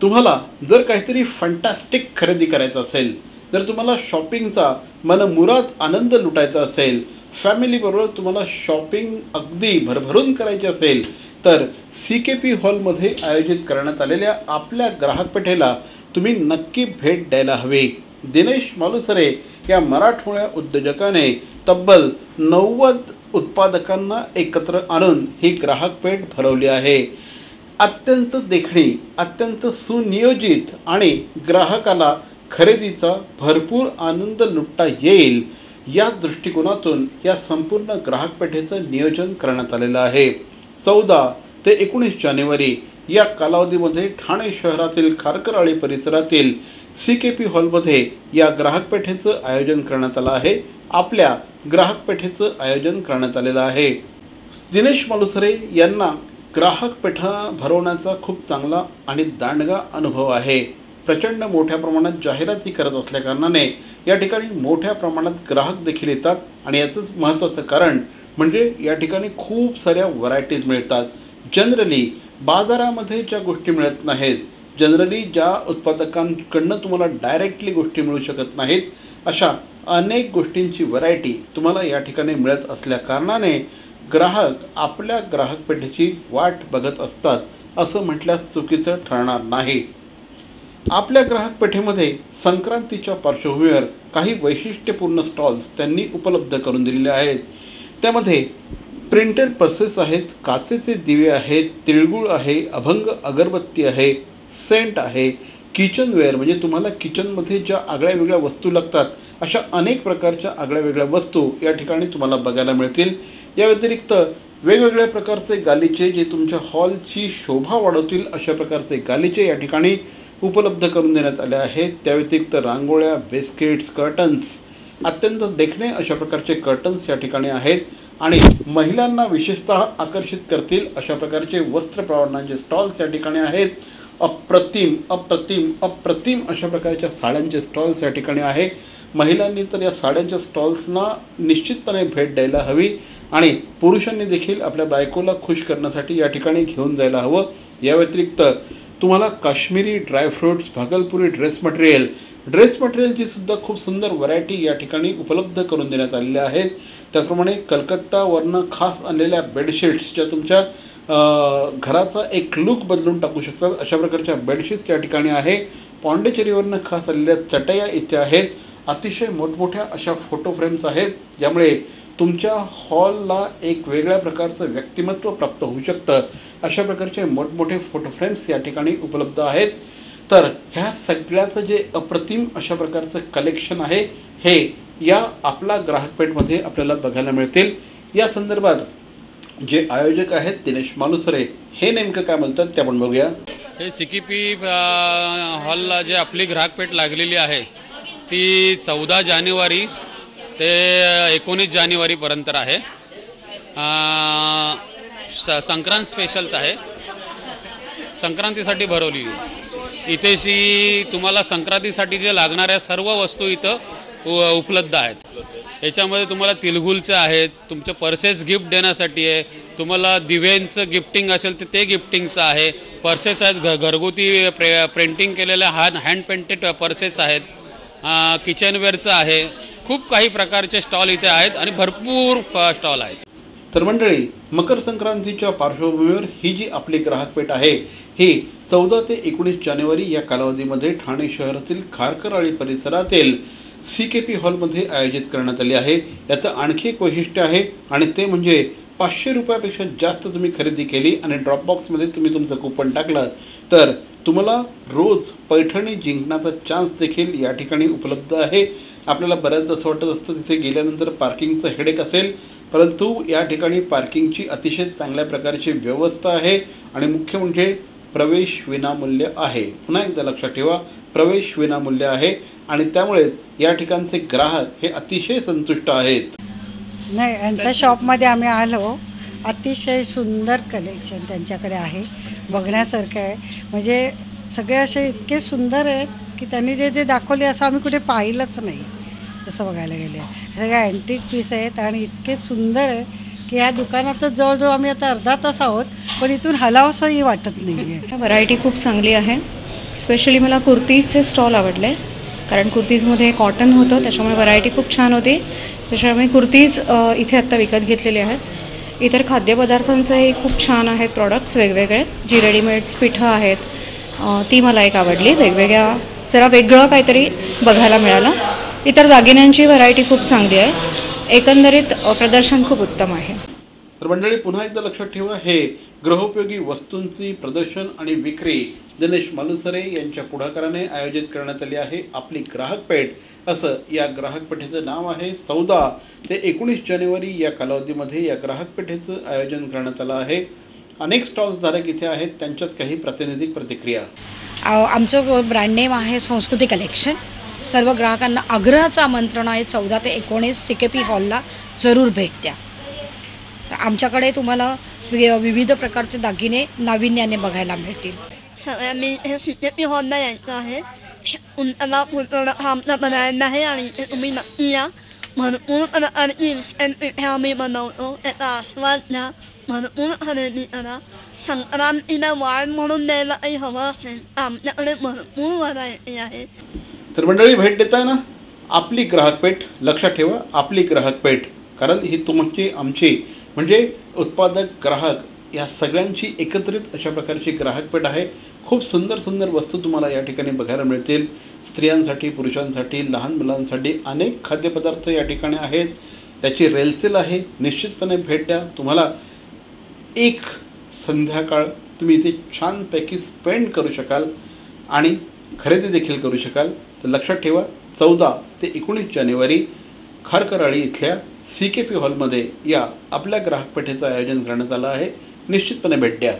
तुम्हाला जर काहीतरी फंटॅस्टिक खरेदी करायचं असेल, जर तुम्हाला शॉपिंगचा मनमुराद आनंद लुटायचा असेल, फॅमिलीबरोबर तुम्हाला शॉपिंग अगदी भरभरून करायची असेल, तर CKP हॉलमध्ये आयोजित करण्यात आलेल्या आपल्या ग्राहक पेठेला तुम्ही नक्की भेट द्यायला हवी। दिनेश मालुसरे या मराठमोळ्या उद्योजकाने तब्बल 90 उत्पादकांना एकत्र आणून ही ग्राहक पेठ भरवली आहे। अत्यंत देखणी, अत्यंत सुनियोजित आणि ग्राहकाला खरेदीचा भरपूर आनंद लुटता येईल या दृष्टिकोनातून या संपूर्ण ग्राहक पेठेचं नियोजन करण्यात आलेलं आहे। 14 ते 19 जानेवारी या कालावधीमध्ये ठाणे शहरातील खारकरआळी परिसरातील CKP हॉलमध्ये या ग्राहक पेठेचं आयोजन करण्यात आलं आहे। आपल्या ग्राहक पेठेचं आयोजन करण्यात आलेलं आहे। दिनेश मालुसरे यांना ग्राहक पेठा भरवण्याचा खूप चांगला आणि दांडगा अनुभव आहे। प्रचंड मोठ्या प्रमाणात जाहिराती करत असल्याकारणाने या ठिकाणी मोठ्या प्रमाणात ग्राहक देखील येतात आणि याचंच महत्त्वाचं कारण म्हणजे या ठिकाणी खूप साऱ्या व्हरायटीज मिळतात। जनरली बाजारामध्ये ज्या गोष्टी मिळत नाहीत, जनरली ज्या उत्पादकांकडनं तुम्हाला डायरेक्टली गोष्टी मिळू शकत नाहीत, अशा अनेक गोष्टींची व्हरायटी तुम्हाला या ठिकाणी मिळत असल्याकारणाने ग्राहक आपल्या ग्राहक पेठेची वाट बघत असतात असं म्हटल्यास चुकीचं ठरणार नाही। आपल्या ग्राहक पेठेमध्ये संक्रांतीच्या पार्श्वभूमीवर काही वैशिष्ट्यपूर्ण स्टॉल्स त्यांनी उपलब्ध करून दिलेले आहेत। त्यामध्ये प्रिंटेड पर्सेस आहेत, काचेचे दिवे आहेत, तिळगुळ आहे, अभंग अगरबत्ती आहे, सेंट आहे, किचनवेअर म्हणजे तुम्हाला किचनमध्ये ज्या आगळ्या वेगळ्या वस्तू लागतात अशा अनेक प्रकारच्या आगळ्या वेगळ्या वस्तू या ठिकाणी तुम्हाला बघायला मिळतील। या व्यतिरिक्त वेगवेगळ्या प्रकारचे गालिचे जे तुमच्या हॉलची शोभा वाढवतील अशा प्रकारचे गालिचे या ठिकाणी उपलब्ध करून देण्यात आले आहेत। त्या व्यतिरिक्त रांगोळ्या, बिस्किट्स, कर्टन्स, अत्यंत देखणे अशा प्रकारचे कर्टन्स या ठिकाणी आहेत आणि महिलांना विशेषतः आकर्षित करतील अशा प्रकारचे वस्त्र प्रवरणांचे स्टॉल्स या ठिकाणी आहेत। अप्रतिम अप्रतिम अप्रतिम अशा प्रकारच्या साड्यांचे स्टॉल्स या ठिकाणी आहे। महिलांनी तर या साड्यांच्या स्टॉल्सना निश्चितपणे भेट द्यायला हवी आणि पुरुषांनी देखील आपल्या बायकोला खुश करण्यासाठी या ठिकाणी घेऊन जायला हवं। या व्यतिरिक्त तुम्हाला काश्मीरी ड्रायफ्रूट्स, भागलपुरी ड्रेस मटेरियलची सुद्धा खूप सुंदर व्हरायटी या ठिकाणी उपलब्ध करून देण्यात आलेल्या आहेत। त्याचप्रमाणे कलकत्तावरनं खास आणलेल्या बेडशीट्स ज्या तुमच्या घराचा एक लुक बदलून टाकू शकतात अशा प्रकारच्या बेडशीट्स या ठिकाणी आहे। पॉंडिचेरीवरनं खास आलेल्या चटया इथे आहेत। अतिशय मोठमोठ्या अशा फोटो फ्रेम्स आहेत ज्यामुळे तुमच्या हॉलला एक वेगळ्या प्रकारचं व्यक्तिमत्व प्राप्त होऊ शकतं अशा प्रकारचे मोठमोठे फोटो फ्रेम्स या ठिकाणी उपलब्ध आहेत। तर ह्या सगळ्याचं जे अप्रतिम अशा प्रकारचं कलेक्शन आहे हे या आपला ग्राहकपेठमध्ये आपल्याला बघायला मिळतील। या संदर्भात जे आयोजक आहेत दिनेश मालुसरे हे नेमकं काय बोलतात ते आपण बघूया। हे CKP हॉलला जे आपली ग्राहकपेठ लागलेली आहे ती 14 जानेवारी ते 19 जानेवारीपर्यंत आहे। संक्रांत स्पेशलच आहे, संक्रांतीसाठी भरवली। इथेशी तुम्हाला संक्रांतीसाठी जे लागणाऱ्या सर्व वस्तू इथं उपलब्ध आहेत। याच्यामध्ये तुम्हाला तिळगुळचं आहेत, तुमचे पर्सेस गिफ्ट देण्यासाठी आहे, तुम्हाला दिव्यांचं गिफ्टिंग असेल तर ते गिफ्टिंगचं आहे, पर्सेस आहेत, घरगुती प्रिंटिंग केलेल्या हँड पेंटेड पर्सेस आहेत, किचनवेअरचं आहे, खूप काही प्रकारचे स्टॉल इथे आहेत आणि भरपूर स्टॉल आहेत। तर मंडळी, मकर संक्रांतीच्या पार्श्वभूमीवर ही जी आपली ग्राहकपेठ आहे ही 14 ते 19 जानेवारी या कालावधीमध्ये ठाणे शहरातील खारकरआळी परिसरातील CKP हॉलमध्ये आयोजित करण्यात आली आहे। याचं आणखी एक वैशिष्ट्य आहे आणि ते म्हणजे 500 रुपयापेक्षा जास्त तुम्ही खरेदी केली आणि ड्रॉपबॉक्समध्ये तुम्ही तुमचं कूपन टाकलं तर तुम्हाला रोज पैठणी जिंकण्याचा चान्स देखील या ठिकाणी उपलब्ध आहे। आपल्याला बऱ्याचदा असं वाटत असतं तिथे गेल्यानंतर पार्किंगचं हेडेक असेल, परंतु या ठिकाणी पार्किंगची अतिशय चांगल्या प्रकारची व्यवस्था आहे आणि मुख्य म्हणजे प्रवेश विनामूल्य आहे। पुन्हा एकदा लक्षात ठेवा, प्रवेश विनामूल्य आहे आणि त्यामुळेच या ठिकाणचे ग्राहक हे अतिशय संतुष्ट आहेत। नाही, यांच्या शॉपमध्ये आम्ही आलो, अतिशय सुंदर कलेक्शन त्यांच्याकडे आहे, बघण्यासारखं आहे। म्हणजे सगळे असे इतके सुंदर आहेत की त्यांनी जे जे दाखवले असं आम्ही कुठे पाहिलंच नाही तसं बघायला गेले। सगळे अँटिक पीस आहेत आणि इतके सुंदर आहे की ह्या दुकानातच जवळजवळ आम्ही आता अर्धा तास आहोत पण इथून हलावसंही वाटत नाही आहे। व्हरायटी खूप चांगली आहे स्पेशली मला कुर्तीजचे स्टॉल आवडले, कारण कुर्तीजमध्ये कॉटन होतं, त्याच्यामुळे व्हरायटी खूप छान होती. त्याच्यामुळे कुर्तीज इथे आत्ता विकत घेतलेले आहेत. इतर खाद्यपदार्थांचेही खूप छान आहेत प्रॉडक्ट्स वेगवेगळे, जी रेडीमेड्स पिठं आहेत ती मला एक आवडली. वेगवेगळ्या जरा वेगळं काहीतरी बघायला मिळालं. इतर दागिन्यांची व्हरायटी खूप चांगली आहे. एकंदरीत प्रदर्शन खूप उत्तम आहे. तर मंडळी, पुन्हा एकदा लक्षात ठेवा, हे गृहोपयोगी वस्तूंची प्रदर्शन आणि विक्री दिनेश मालुसरे यांच्या पुढाकाराने आयोजित करण्यात आली आहे. आपली ग्राहक पेठ असं या ग्राहक पेठेचं नाव आहे. 14 ते 19 जानेवारी या कालावधीमध्ये या ग्राहक पेठेचं आयोजन करण्यात आलं आहे. अनेक स्टॉल्सधारक इथे आहेत, त्यांच्याच काही प्रातिनिधिक प्रतिक्रिया. आमचं ब्रँड नेम आहे संस्कृती कलेक्शन. सर्व ग्राहकांना आग्रहाचं आमंत्रण आहे 14 ते 19 CKP हॉलला जरूर भेट द्या. तर आमच्याकडे तुम्हाला विविध प्रकारचे दागिने नाविन्याने बघायला मिळतील. मी CKP हॉलला यायचं आहे. उंटला हा आमचा ब्रँड आहे आणि तुम्ही नक्की या. भरपूर प्रकारची इन्स्टंट पिठे आम्ही बनवतो, त्याचा आस्वाद घ्या. भरपूर खरेदी करा. संक्रांतीला वाण म्हणून द्यायला काही हवं असेल तर आमच्याकडे भरपूर व्हरायटी आहे. तर मंडळी, भेट देताय ना आपली ग्राहक पेठ. लक्षात ठेवा, आपली ग्राहक पेठ, कारण ही तुमची आमची म्हणजे उत्पादक ग्राहक या सगळ्यांची एकत्रित अशा प्रकारची ग्राहक पेठ आहे. खूप सुंदर सुंदर वस्तू तुम्हाला या ठिकाणी बघायला मिळतील. स्त्रियांसाठी, पुरुषांसाठी, लहान मुलांसाठी अनेक खाद्यपदार्थ या ठिकाणी आहेत. त्याची रेलसेल आहे. निश्चितपणे भेट द्या. तुम्हाला एक संध्याकाळ तुम्ही इथे छानपैकी स्पेंड करू शकाल आणि खरेदी देखील करू शकाल. तर लक्षात ठेवा, 14 ते 19 जानेवारी खारकराळी इथल्या CKP हॉलमध्ये या आपल्या ग्राहक पेठेचं आयोजन करण्यात आलं आहे. निश्चितपणे भेट द्या.